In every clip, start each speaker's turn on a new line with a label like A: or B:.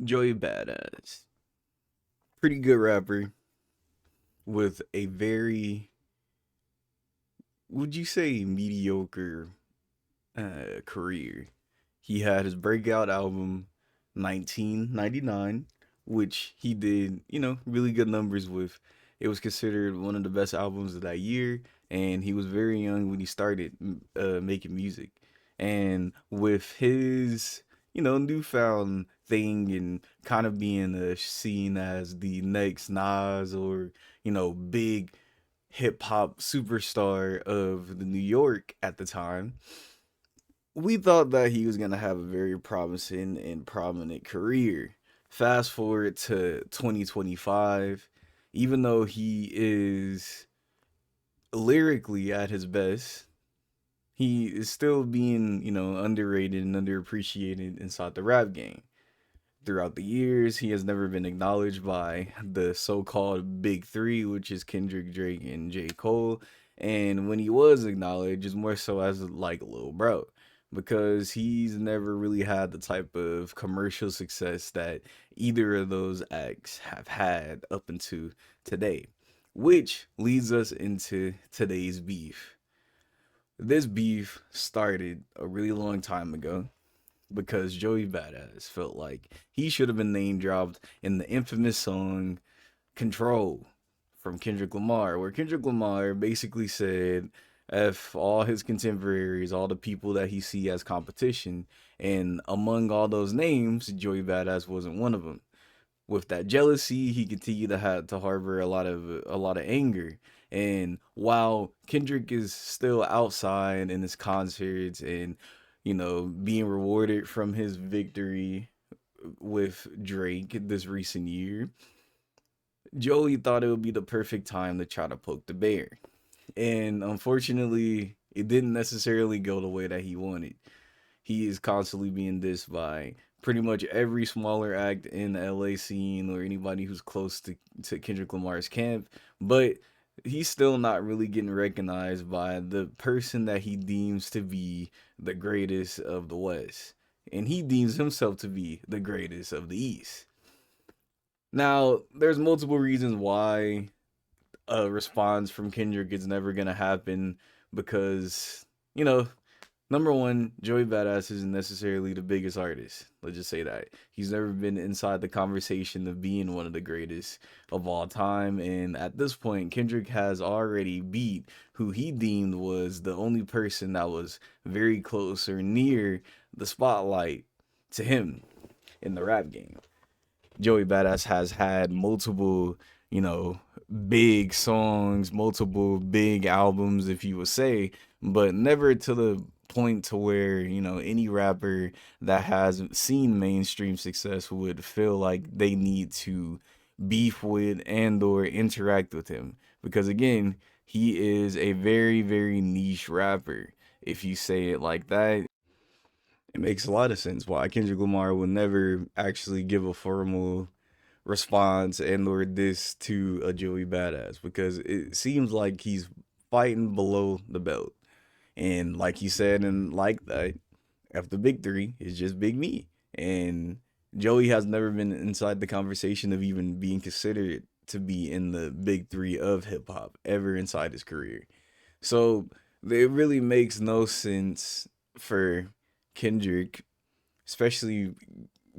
A: Joey Badass. Pretty good rapper with a very, would you say, mediocre career. He had his breakout album 1999, which he did, really good numbers with. It was considered one of the best albums of that year, and he was very young when he started making music. And with his, newfound thing and kind of being seen as the next Nas or, big hip hop superstar of the New York at the time, we thought that he was going to have a very promising and prominent career. Fast forward to 2025, even though he is lyrically at his best, he is still being, underrated and underappreciated inside the rap game. Throughout the years, he has never been acknowledged by the so-called big three, which is Kendrick, Drake, and J. Cole. And when he was acknowledged, it's more so as like a little bro, because he's never really had the type of commercial success that either of those acts have had up until today. Which leads us into today's beef. This beef started a really long time ago because Joey Badass felt like he should have been name dropped in the infamous song Control from Kendrick Lamar, where Kendrick Lamar basically said F all his contemporaries, all the people that he see as competition, and among all those names, Joey Badass wasn't one of them. With that jealousy, he continued to have to harbor a lot of anger. And while Kendrick is still outside in his concerts and being rewarded from his victory with Drake this recent year, Joey thought it would be the perfect time to try to poke the bear. And unfortunately, it didn't necessarily go the way that he wanted. He is constantly being dissed by pretty much every smaller act in the LA scene or anybody who's close to Kendrick Lamar's camp. But he's still not really getting recognized by the person that he deems to be the greatest of the West. And he deems himself to be the greatest of the East. Now, there's multiple reasons why a response from Kendrick is never gonna happen because, number one, Joey Badass isn't necessarily the biggest artist. Let's just say that. He's never been inside the conversation of being one of the greatest of all time. And at this point, Kendrick has already beat who he deemed was the only person that was very close or near the spotlight to him in the rap game. Joey Badass has had multiple, you know, big songs, multiple big albums, if you would say, but never to the point to where, any rapper that has seen mainstream success would feel like they need to beef with and or interact with him. Because again, he is a very, very niche rapper. If you say it like that, it makes a lot of sense why Kendrick Lamar will never actually give a formal response and or this to a Joey Badass because it seems like he's fighting below the belt. And like he said, and like that, after Big Three is just Big Me. And Joey has never been inside the conversation of even being considered to be in the Big Three of hip hop ever inside his career. So it really makes no sense for Kendrick, especially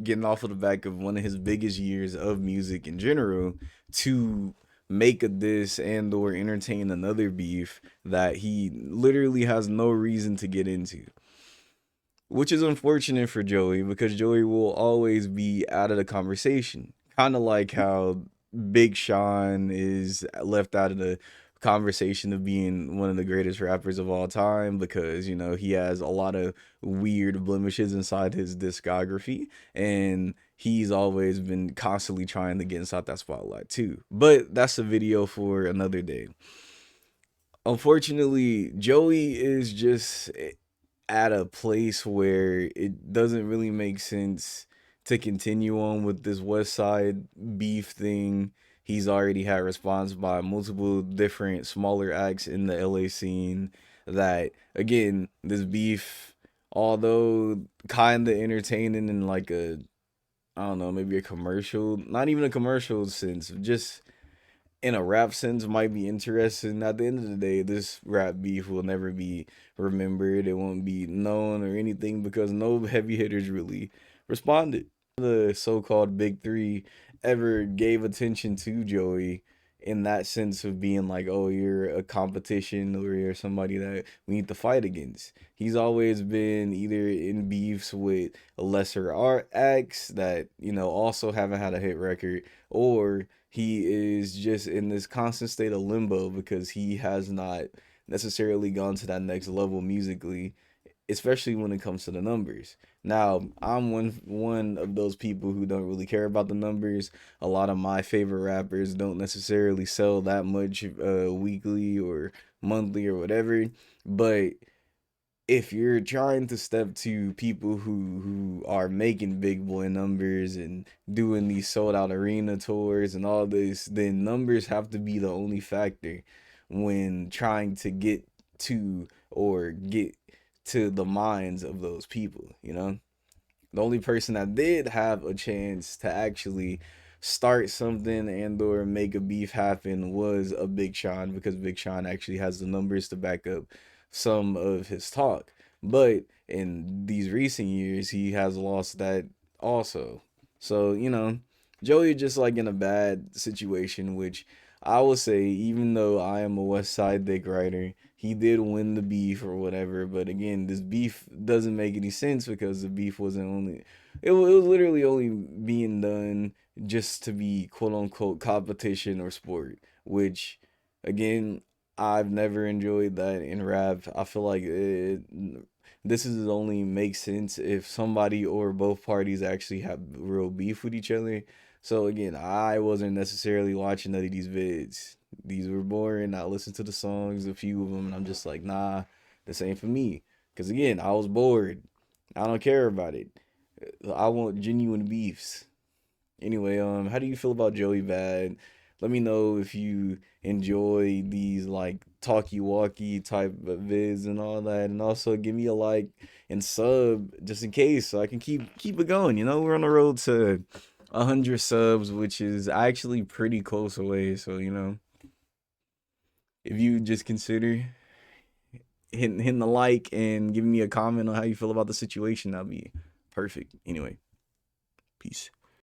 A: getting off of the back of one of his biggest years of music in general, to make a diss and or entertain another beef that he literally has no reason to get into. Which is unfortunate for Joey because Joey will always be out of the conversation. Kind of like how Big Sean is left out of the conversation of being one of the greatest rappers of all time because, he has a lot of weird blemishes inside his discography and he's always been constantly trying to get inside that spotlight too. But that's a video for another day. Unfortunately, Joey is just at a place where it doesn't really make sense to continue on with this Westside beef thing. He's already had response by multiple different smaller acts in the LA scene that again, this beef, although kinda entertaining in like a I don't know, maybe a commercial, not even a commercial sense, just in a rap sense might be interesting. At the end of the day, this rap beef will never be remembered. It won't be known or anything because no heavy hitters really responded. The so-called big three ever gave attention to Joey in that sense of being like, oh, you're a competition or you're somebody that we need to fight against. He's always been either in beefs with lesser art acts that, also haven't had a hit record, or he is just in this constant state of limbo because he has not necessarily gone to that next level musically, especially when it comes to the numbers. Now, I'm one of those people who don't really care about the numbers. A lot of my favorite rappers don't necessarily sell that much weekly or monthly or whatever, but if you're trying to step to people who are making big boy numbers and doing these sold out arena tours and all this, then numbers have to be the only factor when trying to get to or get to the minds of those people. The only person that did have a chance to actually start something and or make a beef happen was a Big Sean, because Big Sean actually has the numbers to back up some of his talk. But in these recent years, he has lost that also. So, Joey just like in a bad situation, which I will say, even though I am a Westside Dick writer, he did win the beef or whatever. But again, this beef doesn't make any sense because the beef wasn't only, it was literally only being done just to be quote unquote competition or sport, which again, I've never enjoyed that in rap. I feel like this is only makes sense if somebody or both parties actually have real beef with each other. So again, I wasn't necessarily watching none of these vids. These were boring. I listened to the songs, a few of them, and I'm just like, nah, this ain't for me. Cause again, I was bored. I don't care about it. I want genuine beefs. Anyway, how do you feel about Joey Bad? Let me know if you enjoy these like talkie walkie type of vids and all that, and also give me a like and sub just in case, so I can keep it going. We're on the road to 100 subs, which is actually pretty close away. So if you just consider hitting the like and giving me a comment on how you feel about the situation, that'd be perfect. Anyway, peace.